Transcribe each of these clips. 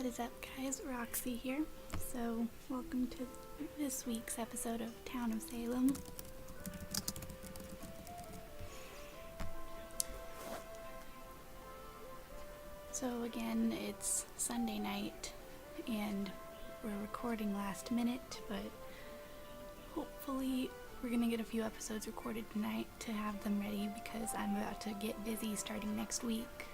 What is up, guys? Roxy here. So, welcome to this week's episode of Town of Salem. So again, it's Sunday night and we're recording last minute, but hopefully we're gonna get a few episodes recorded tonight to have them ready because I'm about to get busy starting next week.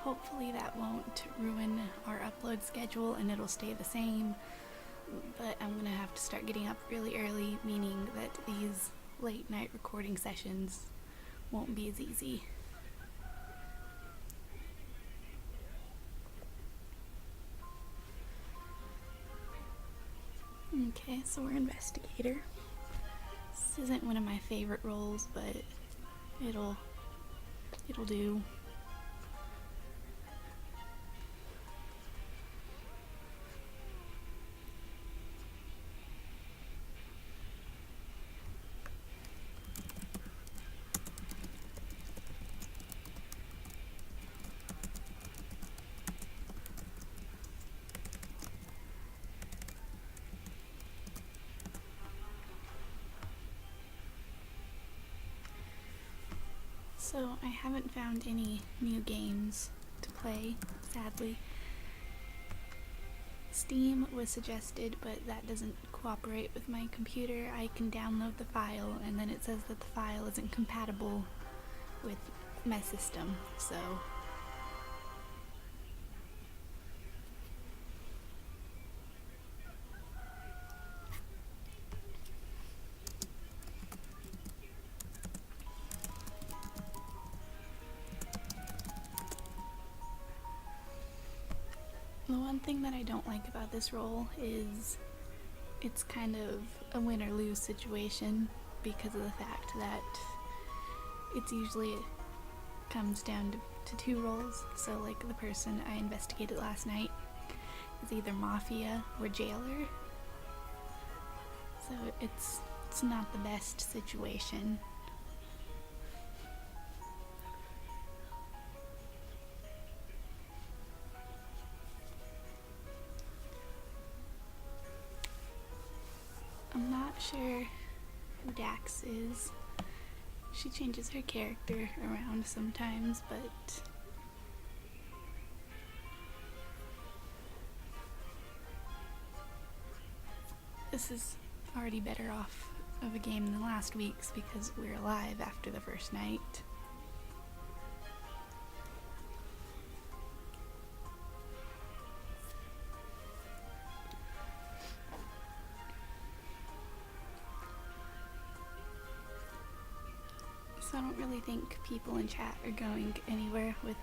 Hopefully that won't ruin our upload schedule and it'll stay the same, but I'm gonna have to start getting up really early, meaning that these late night recording sessions won't be as easy. Okay, so we're investigator. This isn't one of my favorite roles, but it'll do. So I haven't found any new games to play, sadly. Steam was suggested, but that doesn't cooperate with my computer. I can download the file and then it says that the file isn't compatible with my system, so the one thing that I don't like about this role is it's kind of a win or lose situation because of the fact that it's usually comes down to two roles. So like the person I investigated last night is either mafia or jailer. So it's not the best situation. I'm not sure who Dax is. She changes her character around sometimes, but this is already better off of a game than last week's because we're alive after the first night. So I don't really think people in chat are going anywhere with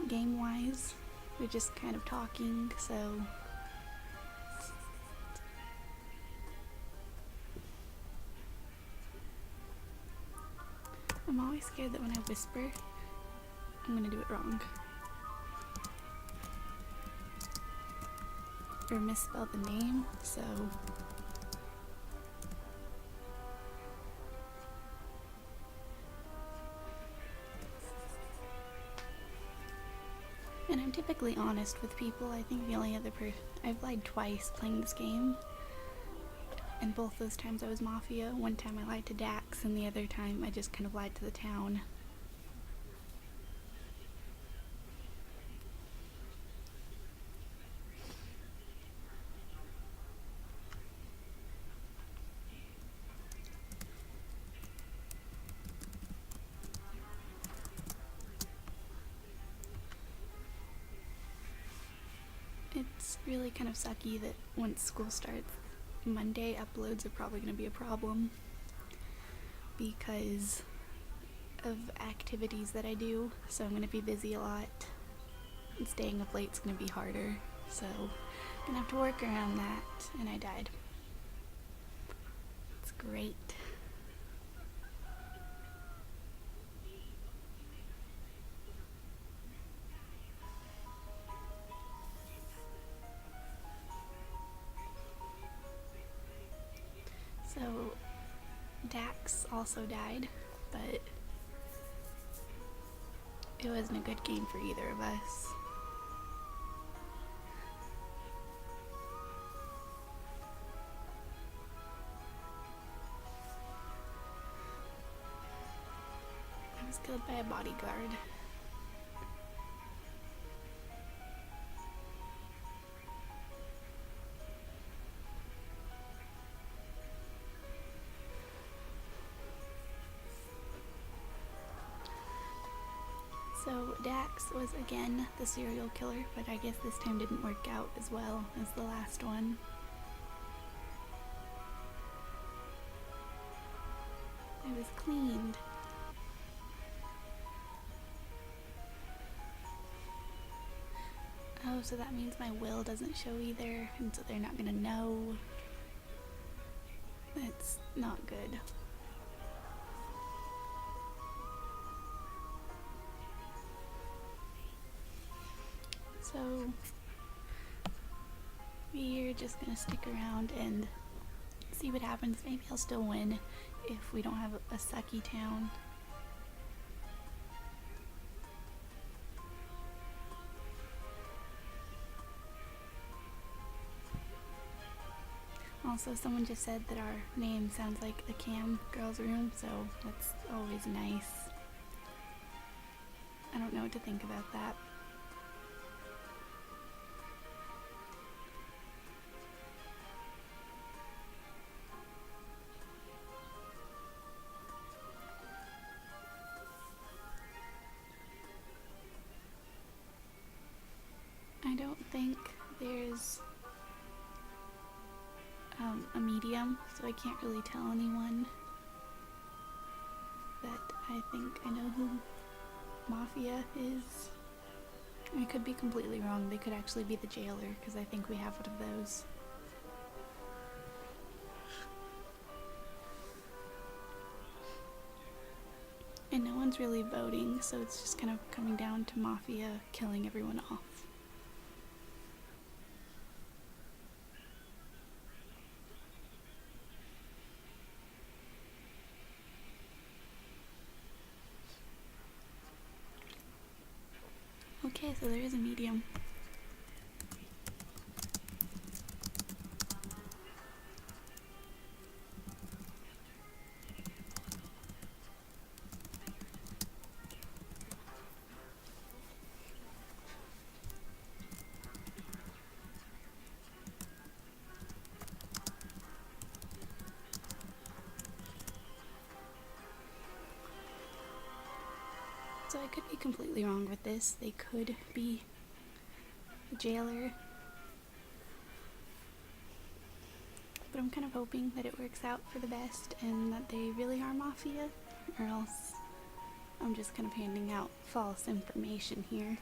game-wise. They're just kind of talking, so I'm always scared that when I whisper, I'm gonna do it wrong. Or misspell the name, so and I'm typically honest with people. I think the only other I've lied twice playing this game, and both those times I was mafia. One time I lied to Dax, and the other time I just kind of lied to the town. It's really kind of sucky that once school starts, Monday uploads are probably going to be a problem because of activities that I do, so I'm going to be busy a lot, and staying up late is going to be harder, so I'm going to have to work around that, and I died. It's great. So Dax also died, but it wasn't a good game for either of us. I was killed by a bodyguard. So Dax was again the serial killer, but I guess this time didn't work out as well as the last one. I was cleaned. Oh, so that means my will doesn't show either, and so they're not gonna know. That's not good. So we're just gonna stick around and see what happens. Maybe I'll still win if we don't have a sucky town. Also, someone just said that our name sounds like a cam girl's room, so that's always nice. I don't know what to think about that. I don't think there's a medium, so I can't really tell anyone. But I think I know who Mafia is. I could be completely wrong. They could actually be the jailer, because I think we have one of those. And no one's really voting, so it's just kind of coming down to Mafia killing everyone off. Okay, so there is a medium. So I could be completely wrong with this. They could be the jailer. But I'm kind of hoping that it works out for the best and that they really are Mafia, or else I'm just kind of handing out false information here.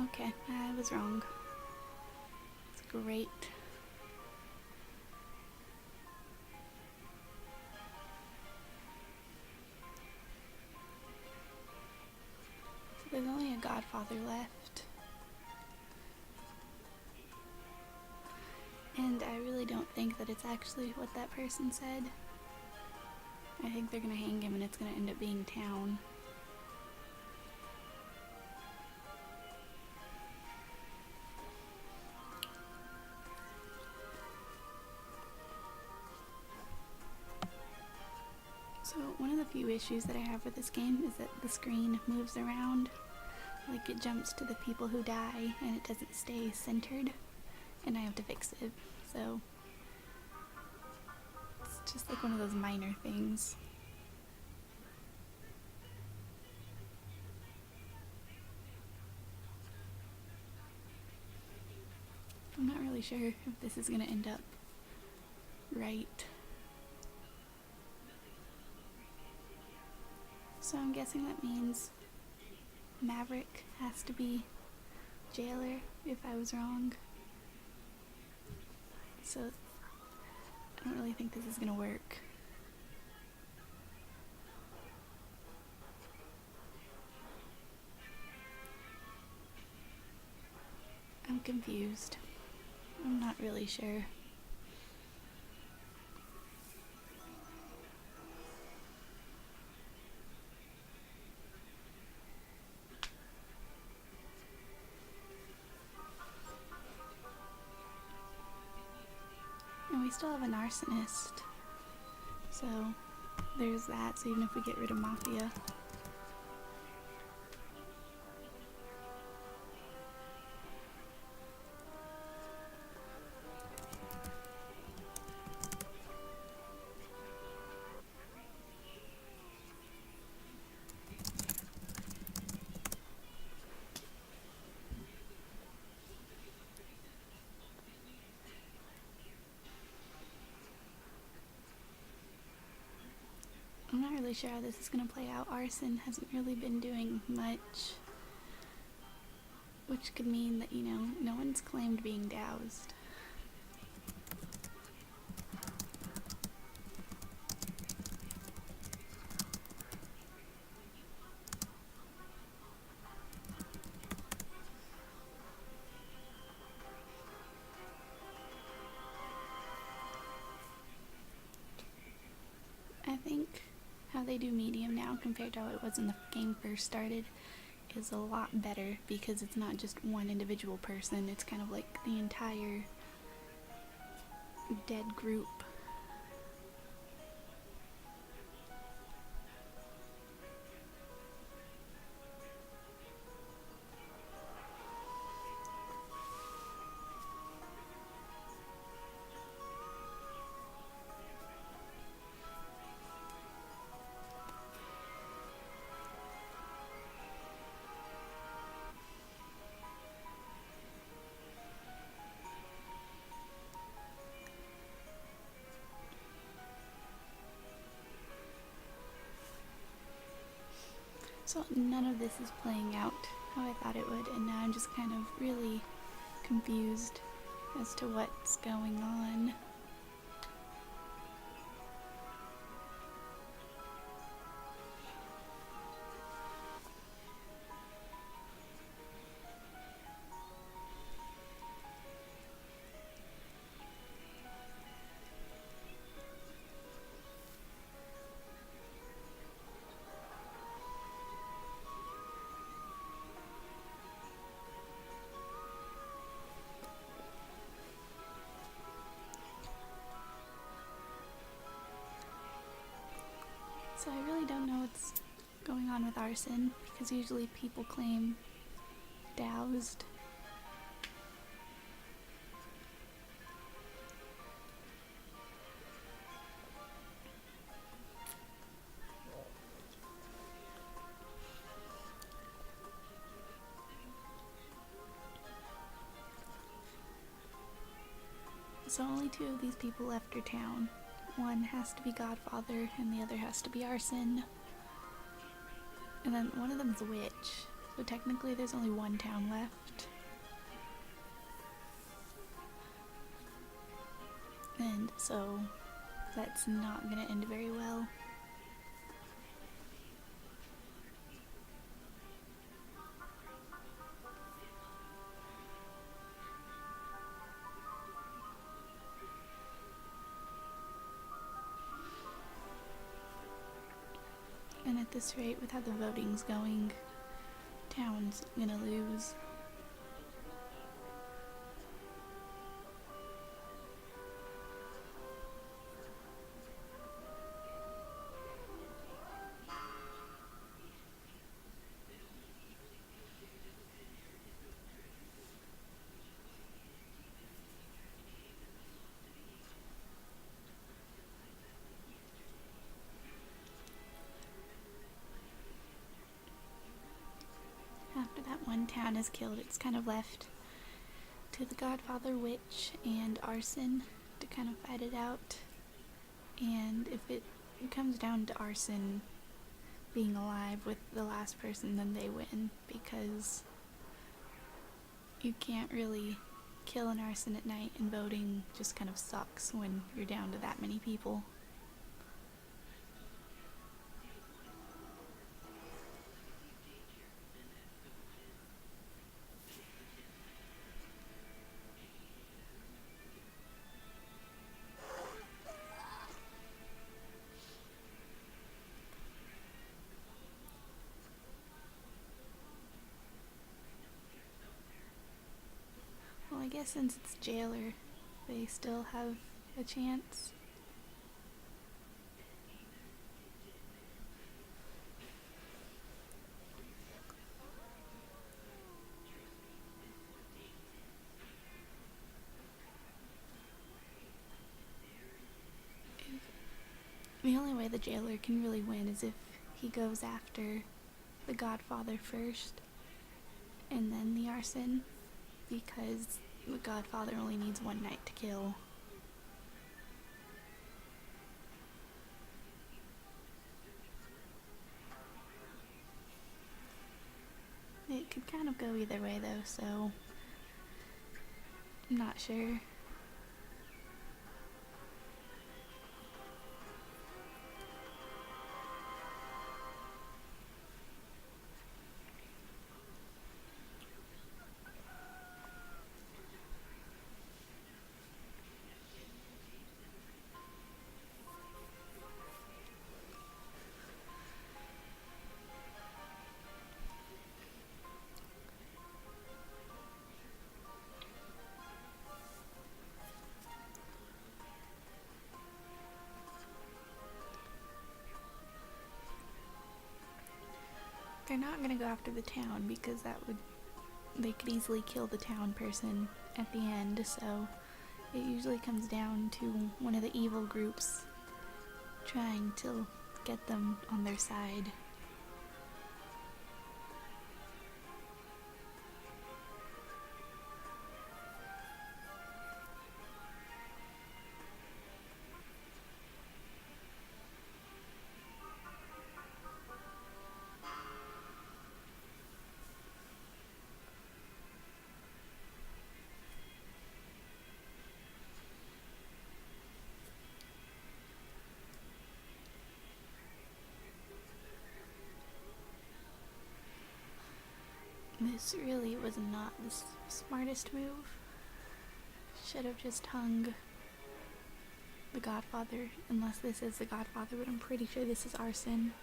Okay, I was wrong. It's great. So there's only a Godfather left. And I really don't think that it's actually what that person said. I think they're gonna hang him and it's gonna end up being town. So one of the few issues that I have with this game is that the screen moves around. Like it jumps to the people who die and it doesn't stay centered. And I have to fix it. So it's just like one of those minor things. I'm not really sure if this is gonna end up right. So I'm guessing that means Maverick has to be jailer if I was wrong. So I don't really think this is gonna work. I'm confused. I'm not really sure. And we still have an arsonist. So there's that, so even if we get rid of Mafia. I'm not really sure how this is going to play out. Arson hasn't really been doing much, which could mean that, you know, no one's claimed being doused. I think how they do medium now compared to how it was when the game first started is a lot better because it's not just one individual person, it's kind of like the entire dead group. So none of this is playing out how I thought it would, and now I'm just kind of really confused as to what's going on. So I really don't know what's going on with arson, because usually people claim doused. So only two of these people left are town. One has to be Godfather, and the other has to be Arson. And then one of them's a witch, so technically there's only one town left. And so that's not gonna end very well. And at this rate, with how the voting's going, town's gonna lose. After that one town is killed, it's kind of left to the Godfather, Witch, and Arson to kind of fight it out. And if it comes down to Arson being alive with the last person, then they win, because you can't really kill an arson at night, and voting just kind of sucks when you're down to that many people. guess since it's jailer, they still have a chance. The only way the jailer can really win is if he goes after the Godfather first and then the arson, because the Godfather only needs one night to kill. It could kind of go either way though, so I'm not sure. They're not gonna go after the town because they could easily kill the town person at the end, so it usually comes down to one of the evil groups trying to get them on their side. This really was not the smartest move. Should have just hung the Godfather, unless this is the Godfather, but I'm pretty sure this is arson.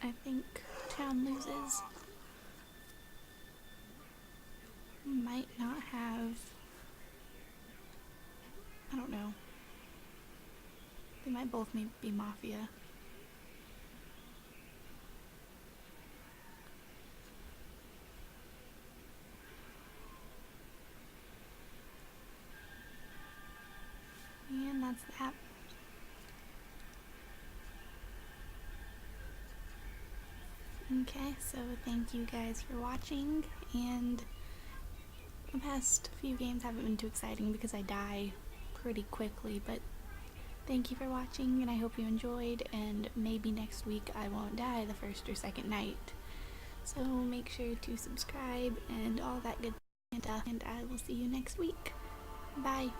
I think town loses. Might not have... I don't know. They might both be mafia. And that's that. Okay, so thank you guys for watching, and the past few games haven't been too exciting because I die pretty quickly, but thank you for watching, and I hope you enjoyed, and maybe next week I won't die the first or second night. So make sure to subscribe and all that good stuff, and I will see you next week. Bye!